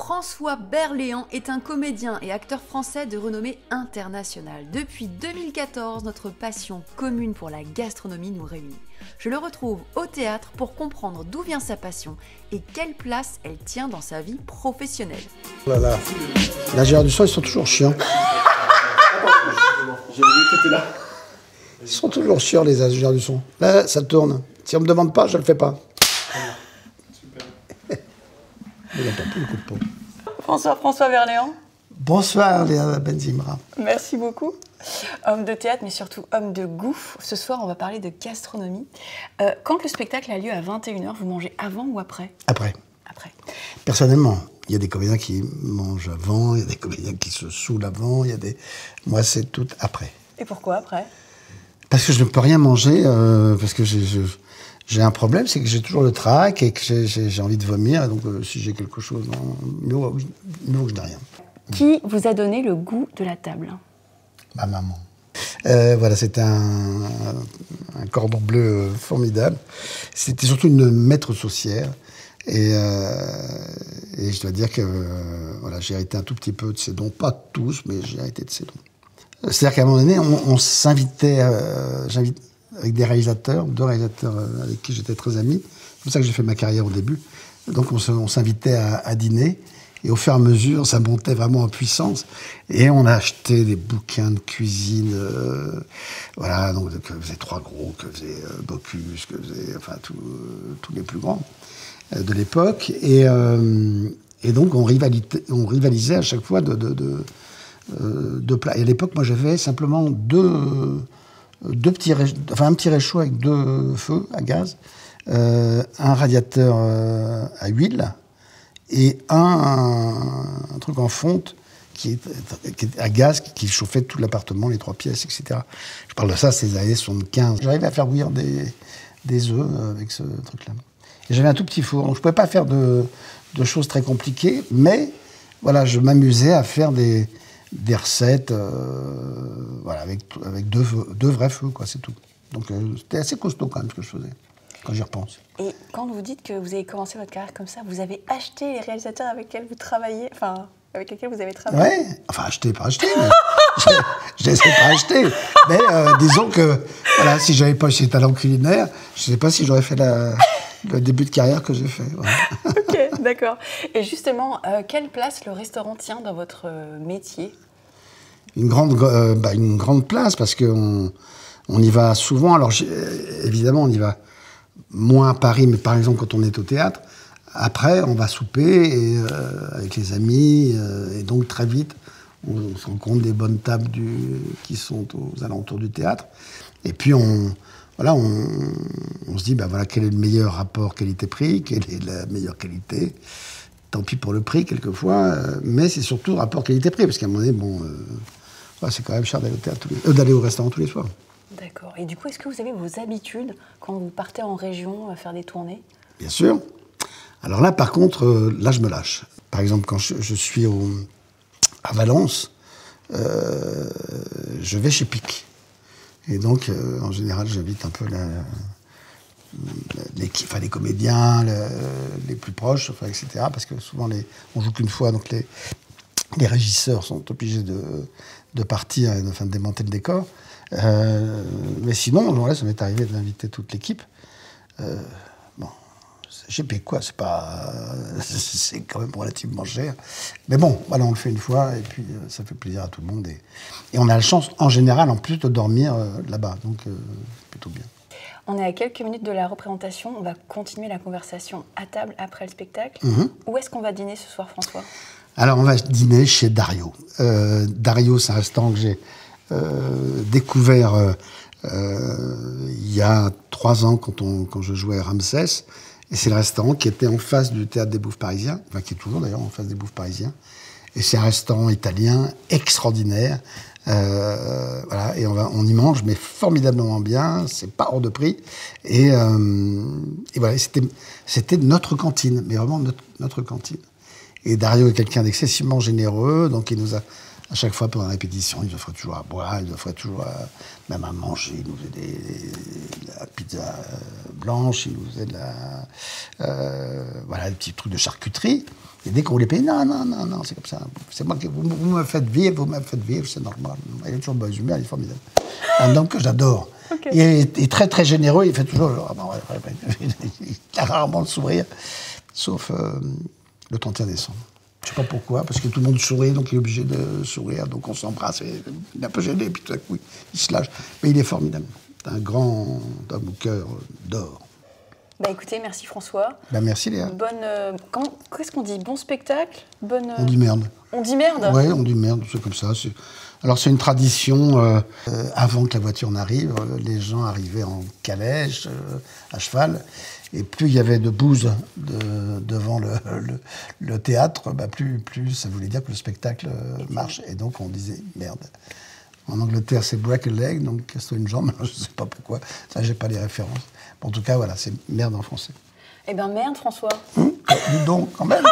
François Berléand est un comédien et acteur français de renommée internationale. Depuis 2014, notre passion commune pour la gastronomie nous réunit. Je le retrouve au théâtre pour comprendre d'où vient sa passion et quelle place elle tient dans sa vie professionnelle. Oh là là. La Gérard du Son, ils sont toujours chiants. Ils sont toujours chiants, les Gérard du Son. Là, ça tourne. Si on me demande pas, je le fais pas. Il n'a pas plus le coup de peau. François Berléand. Bonsoir, Léa Benzimra. Merci beaucoup. Homme de théâtre, mais surtout homme de goût. Ce soir, on va parler de gastronomie. Quand le spectacle a lieu à 21h, vous mangez avant ou après? Après. Après. Personnellement, il y a des comédiens qui mangent avant, il y a des comédiens qui se saoulent avant, il y a des... Moi, c'est tout après. Et pourquoi après? Parce que je ne peux rien manger, parce que j'ai un problème, c'est que j'ai toujours le trac et que j'ai envie de vomir. Et donc, si j'ai quelque chose, mieux vaut que je n'ai rien. Qui vous a donné le goût de la table? Ma maman. Voilà, c'était un cordon bleu formidable. C'était surtout une maître saucière. Et je dois dire que voilà, j'ai hérité un tout petit peu de ses dons. Pas tous, mais j'ai hérité de ses dons. C'est-à-dire qu'à un moment donné, on s'invitait... avec des réalisateurs, deux réalisateurs avec qui j'étais très ami. C'est pour ça que j'ai fait ma carrière au début. Donc on s'invitait à dîner. Et au fur et à mesure, ça montait vraiment en puissance. Et on a acheté des bouquins de cuisine, voilà, donc que faisait Trois Gros, que faisait Bocuse, que faisait, enfin, tous les plus grands de l'époque. Et donc on rivalisait à chaque fois de plats. Et à l'époque, moi, j'avais simplement un petit réchaud avec 2 feux à gaz, un radiateur à huile, et un truc en fonte qui est à gaz, qui chauffait tout l'appartement, les 3 pièces, etc. Je parle de ça, c'est les années 75. J'arrivais à faire bouillir des œufs avec ce truc-là. Et j'avais un tout petit four, donc je ne pouvais pas faire de choses très compliquées, mais voilà, je m'amusais à faire des recettes voilà, avec deux vrais feux, quoi, c'est tout. Donc c'était assez costaud quand même ce que je faisais, quand j'y repense. Et quand vous dites que vous avez commencé votre carrière comme ça, vous avez acheté les réalisateurs avec lesquels vous travaillez, enfin, avec lesquels vous avez travaillé? Ouais, enfin acheté, pas acheté, mais je les ai pas achetés. Mais disons que, voilà, si j'avais pas ces talents culinaires, je sais pas si j'aurais fait le début de carrière que j'ai fait. Voilà. Ok, d'accord. Et justement, quelle place le restaurant tient dans votre métier? Une grande place, parce qu'on y va souvent. Alors, évidemment, on y va moins à Paris, mais par exemple, quand on est au théâtre, après, on va souper avec les amis, et donc très vite, on se rend compte des bonnes tables qui sont aux alentours du théâtre. Et puis, on se dit, ben voilà, quel est le meilleur rapport qualité-prix, quelle est la meilleure qualité. Tant pis pour le prix, quelquefois, mais c'est surtout le rapport qualité-prix, parce qu'à un moment donné, bon, c'est quand même cher d'aller au restaurant tous les soirs. D'accord. Et du coup, est-ce que vous avez vos habitudes quand vous partez en région faire des tournées? Bien sûr. Alors là, par contre, là, je me lâche. Par exemple, quand je suis à Valence, je vais chez Pic. Et donc, en général, j'invite un peu les comédiens, les plus proches, enfin, etc. Parce que souvent, on joue qu'une fois, donc les régisseurs sont obligés de partir et de démonter le décor. Mais sinon, voilà, ça m'est arrivé d'inviter toute l'équipe. Bon, j'ai payé quoi, c'est quand même relativement cher. Mais bon, voilà, on le fait une fois et puis ça fait plaisir à tout le monde. Et on a la chance, en général, en plus de dormir là-bas. Donc, plutôt bien. On est à quelques minutes de la représentation. On va continuer la conversation à table après le spectacle. Où est-ce qu'on va dîner ce soir, François? Alors, on va dîner chez Dario. Dario, c'est un restaurant que j'ai découvert il y a 3 ans quand je jouais à Ramsès. Et c'est le restaurant qui était en face du Théâtre des Bouffes Parisiens, enfin qui est toujours d'ailleurs en face des Bouffes Parisiens. Et c'est un restaurant italien extraordinaire. Voilà, et on y mange, mais formidablement bien. C'est pas hors de prix. Et voilà, c'était notre cantine, mais vraiment notre cantine. Et Dario est quelqu'un d'excessivement généreux, donc il nous a À chaque fois, pendant la répétition, il nous offrait toujours à boire, il nous offrait toujours même à manger. Il nous faisait de la pizza blanche, il nous faisait des petits trucs de charcuterie. Et dès qu'on les payait, non, c'est comme ça. C'est moi qui vous me faites vivre, c'est normal. Il est toujours bonne humeur, il est formidable. Un homme que j'adore. Okay. Il est très, très généreux, il fait toujours... il a rarement le sourire, sauf le 31 décembre. Je ne sais pas pourquoi, parce que tout le monde sourit, donc il est obligé de sourire, donc on s'embrasse, il est un peu gêné, puis tout à coup, il se lâche. Mais il est formidable. C'est un grand homme au cœur d'or. Bah écoutez, merci François. Bah merci Léa. Qu'est-ce qu'on dit? Bon spectacle? On dit merde. On dit merde? Oui, on dit merde, c'est comme ça. Alors c'est une tradition, avant que la voiture n'arrive, les gens arrivaient en calèche, à cheval, et plus il y avait de bouse devant le théâtre, plus ça voulait dire que le spectacle marche. Et donc on disait merde. En Angleterre, c'est break a leg, donc casse-toi une jambe, je ne sais pas pourquoi, ça j'ai pas les références. En tout cas, voilà, c'est merde en français. Eh ben merde, François. Dis donc, quand même.